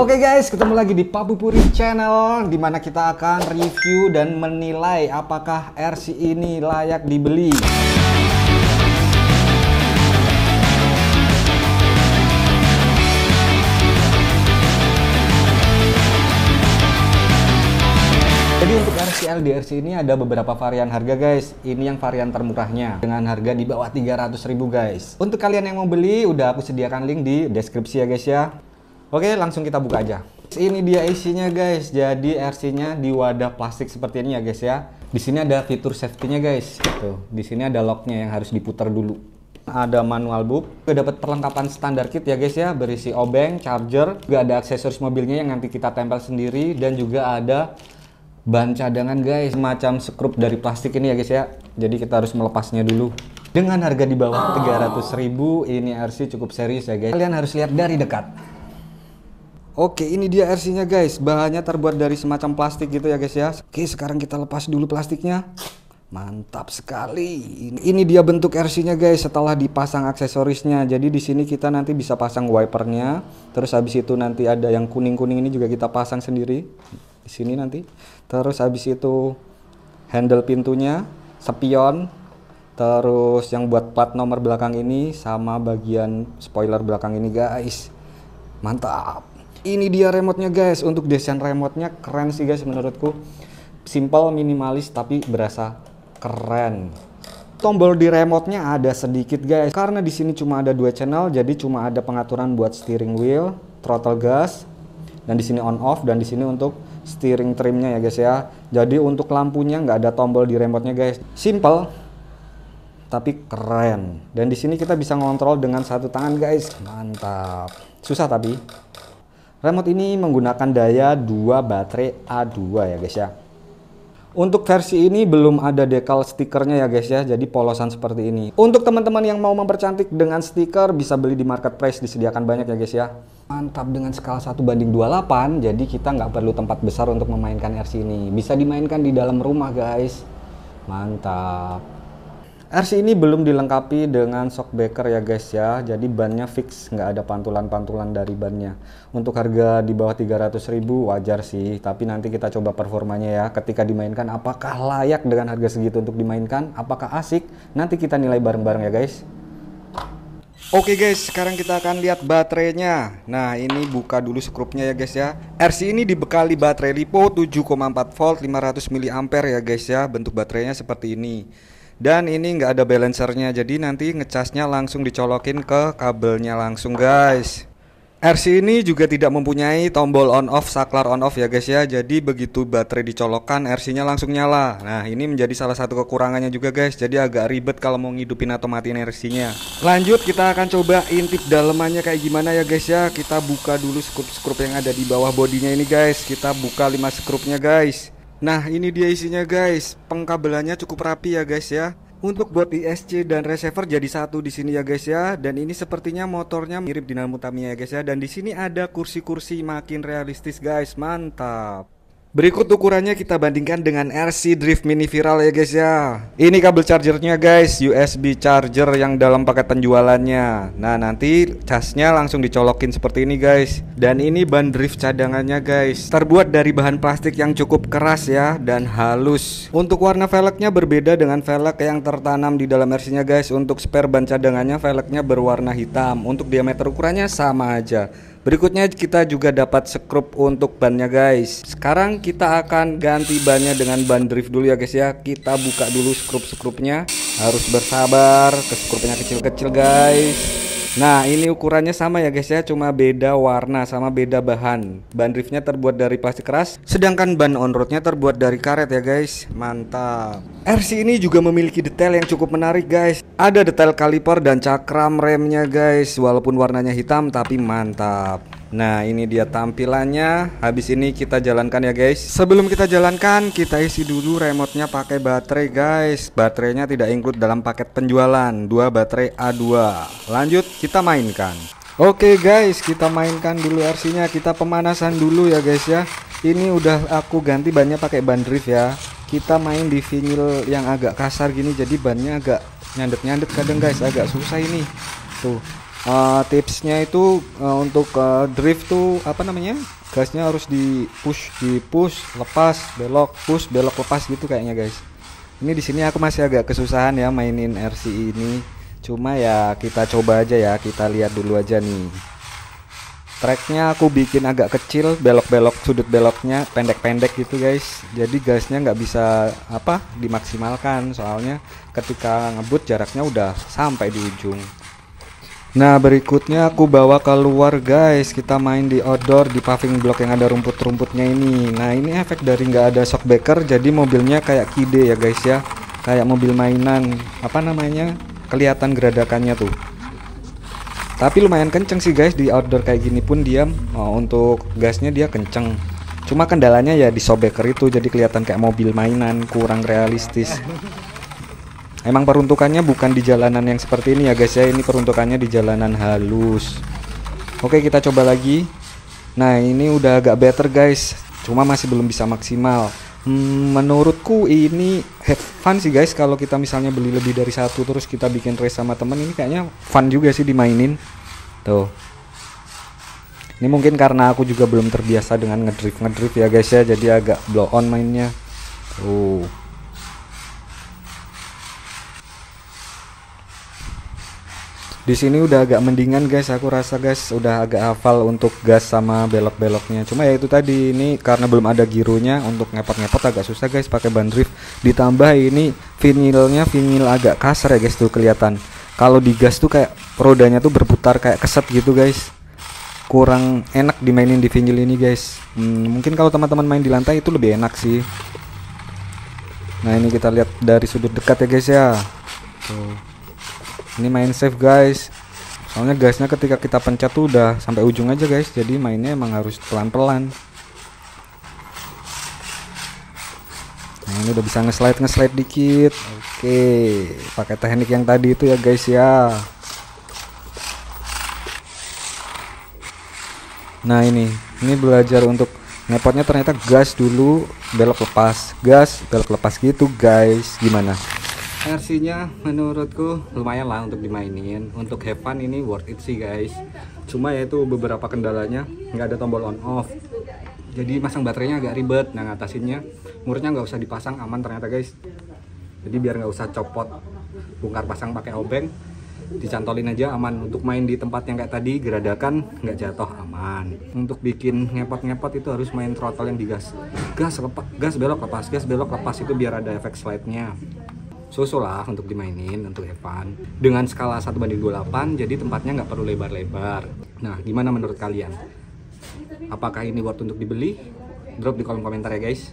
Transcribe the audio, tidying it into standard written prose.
Oke guys, ketemu lagi di Papupuri Channel, dimana kita akan review dan menilai apakah RC ini layak dibeli. Jadi untuk RC LDRC ini ada beberapa varian harga guys. Ini yang varian termurahnya dengan harga di bawah 300.000 guys. Untuk kalian yang mau beli, udah aku sediakan link di deskripsi ya guys ya. Oke, langsung kita buka aja. Ini dia isinya guys. Jadi RC-nya di wadah plastik seperti ini ya guys ya. Di sini ada fitur safety-nya guys. Tuh, di sini ada lock-nya yang harus diputar dulu. Ada manual book. Juga dapat perlengkapan standar kit ya guys ya, berisi obeng, charger, juga ada aksesoris mobilnya yang nanti kita tempel sendiri, dan juga ada ban cadangan guys, semacam skrup dari plastik ini ya guys ya. Jadi kita harus melepasnya dulu. Dengan harga di bawah 300.000, ini RC cukup serius ya guys. Kalian harus lihat dari dekat. Oke, ini dia RC-nya guys. Bahannya terbuat dari semacam plastik gitu ya guys ya. Oke, sekarang kita lepas dulu plastiknya. Mantap sekali. Ini dia bentuk RC-nya guys setelah dipasang aksesorisnya. Jadi di sini kita nanti bisa pasang wipernya. Terus habis itu nanti ada yang kuning-kuning ini juga kita pasang sendiri di sini nanti. Terus habis itu handle pintunya, spion, terus yang buat plat nomor belakang ini sama bagian spoiler belakang ini guys. Mantap. Ini dia remote-nya guys. Untuk desain remote-nya keren sih guys menurutku. Simple, minimalis, tapi berasa keren. Tombol di remote-nya ada sedikit guys. Karena di sini cuma ada 2 channel, jadi cuma ada pengaturan buat steering wheel, throttle gas, dan di sini on off, dan di sini untuk steering trimnya ya guys ya. Jadi untuk lampunya nggak ada tombol di remote-nya guys. Simple, tapi keren. Dan di sini kita bisa ngontrol dengan satu tangan guys. Mantap. Susah tapi. Remote ini menggunakan daya 2 baterai A2 ya guys ya. Untuk versi ini belum ada dekal stikernya ya guys ya, jadi polosan seperti ini. Untuk teman-teman yang mau mempercantik dengan stiker, bisa beli di marketplace, disediakan banyak ya guys ya. Mantap, dengan skala 1:28, jadi kita nggak perlu tempat besar untuk memainkan RC ini. Bisa dimainkan di dalam rumah guys. Mantap. RC ini belum dilengkapi dengan shockbreaker ya guys ya, jadi bannya fix, nggak ada pantulan-pantulan dari bannya. Untuk harga di bawah 300.000 wajar sih, tapi nanti kita coba performanya ya ketika dimainkan, apakah layak dengan harga segitu untuk dimainkan, apakah asik, nanti kita nilai bareng-bareng ya guys. Oke guys, sekarang kita akan lihat baterainya. Nah, ini buka dulu skrupnya ya guys ya. RC ini dibekali baterai LiPo 7,4 volt 500 mAh ya guys ya. Bentuk baterainya seperti ini. Dan ini nggak ada balancernya, jadi nanti ngecasnya langsung dicolokin ke kabelnya langsung guys. RC ini juga tidak mempunyai tombol on off, saklar on off ya guys ya. Jadi begitu baterai dicolokkan, RC-nya langsung nyala. Nah, ini menjadi salah satu kekurangannya juga guys. Jadi agak ribet kalau mau ngidupin atau matiin RC-nya. Lanjut, kita akan coba intip dalemannya kayak gimana ya guys ya. Kita buka dulu skrup-skrup yang ada di bawah bodinya ini guys. Kita buka 5 skrupnya guys. Nah, ini dia isinya guys. Pengkabelannya cukup rapi ya guys ya. Untuk buat ISC dan receiver jadi satu di sini ya guys ya. Dan ini sepertinya motornya mirip dinamo Tamiya ya guys ya. Dan di sini ada kursi-kursi makin realistis guys. Mantap. Berikut ukurannya kita bandingkan dengan RC Drift Mini Viral ya guys ya. Ini kabel chargernya guys, USB charger yang dalam paket penjualannya. Nah, nanti casnya langsung dicolokin seperti ini guys. Dan ini ban drift cadangannya guys, terbuat dari bahan plastik yang cukup keras ya dan halus. Untuk warna velgnya berbeda dengan velg yang tertanam di dalam RC-nya guys. Untuk spare ban cadangannya velgnya berwarna hitam. Untuk diameter ukurannya sama aja. Berikutnya kita juga dapat skrup untuk bannya guys. Sekarang kita akan ganti bannya dengan ban drift dulu ya guys ya. Kita buka dulu skrup-skrupnya. Harus bersabar, ke skrupnya kecil-kecil guys. Nah, ini ukurannya sama ya guys ya, cuma beda warna sama beda bahan. Ban driftnya terbuat dari plastik keras, sedangkan ban on-roadnya terbuat dari karet ya guys. Mantap. RC ini juga memiliki detail yang cukup menarik guys. Ada detail kaliper dan cakram remnya guys. Walaupun warnanya hitam tapi mantap. Nah, ini dia tampilannya. Habis ini kita jalankan ya guys. Sebelum kita jalankan, kita isi dulu remote-nya pakai baterai guys. Baterainya tidak include dalam paket penjualan, 2 baterai A2. Lanjut, kita mainkan. Oke guys, kita mainkan dulu RC-nya. Kita pemanasan dulu ya guys ya. Ini udah aku ganti bannya pakai ban drift ya. Kita main di vinyl yang agak kasar gini, jadi bannya agak nyandet-nyandet kadang guys, agak susah ini. Tuh. Tipsnya itu untuk drift tuh apa namanya, gasnya harus di push lepas belok, push belok lepas gitu kayaknya guys. Ini di sini aku masih agak kesusahan ya mainin RC ini, cuma ya kita coba aja ya, kita lihat dulu aja nih. Tracknya aku bikin agak kecil, belok-belok sudut beloknya pendek-pendek gitu guys, jadi gasnya nggak bisa apa dimaksimalkan, soalnya ketika ngebut jaraknya udah sampai di ujung. Nah berikutnya aku bawa keluar guys, kita main di outdoor di paving block yang ada rumput-rumputnya ini. Nah ini efek dari nggak ada shockbreaker, jadi mobilnya kayak kide ya guys ya, kayak mobil mainan, apa namanya, kelihatan geradakannya tuh. Tapi lumayan kenceng sih guys di outdoor kayak gini pun dia, untuk gasnya dia kenceng. Cuma kendalanya ya di shockbreaker itu, jadi kelihatan kayak mobil mainan, kurang realistis. Emang peruntukannya bukan di jalanan yang seperti ini ya guys ya, ini peruntukannya di jalanan halus. Oke kita coba lagi. Nah ini udah agak better guys, cuma masih belum bisa maksimal. Menurutku ini have fun sih guys, kalau kita misalnya beli lebih dari satu terus kita bikin race sama temen, ini kayaknya fun juga sih dimainin. Tuh. Ini mungkin karena aku juga belum terbiasa dengan ngedrift ya guys ya, jadi agak blow on mainnya. Tuh. Di sini udah agak mendingan guys, aku rasa guys udah agak hafal untuk gas sama belok-beloknya. Cuma ya itu tadi, ini karena belum ada gironya, untuk ngepot-ngepot agak susah guys pakai ban drift. Ditambah ini vinilnya vinil agak kasar ya guys, tuh kelihatan. Kalau digas tuh kayak rodanya tuh berputar kayak keset gitu guys. Kurang enak dimainin di vinil ini guys. Mungkin kalau teman-teman main di lantai itu lebih enak sih. Nah ini kita lihat dari sudut dekat ya guys ya. Tuh. Ini main safe guys, soalnya gasnya ketika kita pencet tuh udah sampai ujung aja guys, jadi mainnya emang harus pelan-pelan. Nah ini udah bisa nge-slide dikit. Oke, pakai teknik yang tadi itu ya guys ya. Nah ini belajar untuk ngepotnya, ternyata gas dulu belok lepas, gas belok lepas gitu guys. Gimana? RC-nya menurutku lumayan lah untuk dimainin, untuk have fun ini worth it sih guys. Cuma ya itu beberapa kendalanya, nggak ada tombol on off, jadi masang baterainya agak ribet. Nah ngatasinnya murnya nggak usah dipasang, aman ternyata guys. Jadi biar nggak usah copot bongkar pasang pakai obeng, dicantolin aja aman. Untuk main di tempat yang kayak tadi geradakan nggak jatuh, aman. Untuk bikin ngepot-ngepot itu harus main throttle yang digas, gas belok lepas, gas belok lepas, itu biar ada efek slide-nya. So lah untuk dimainin, untuk have fun dengan skala 1:28, jadi tempatnya nggak perlu lebar-lebar. Nah gimana menurut kalian, apakah ini worth untuk dibeli? Drop di kolom komentar ya guys.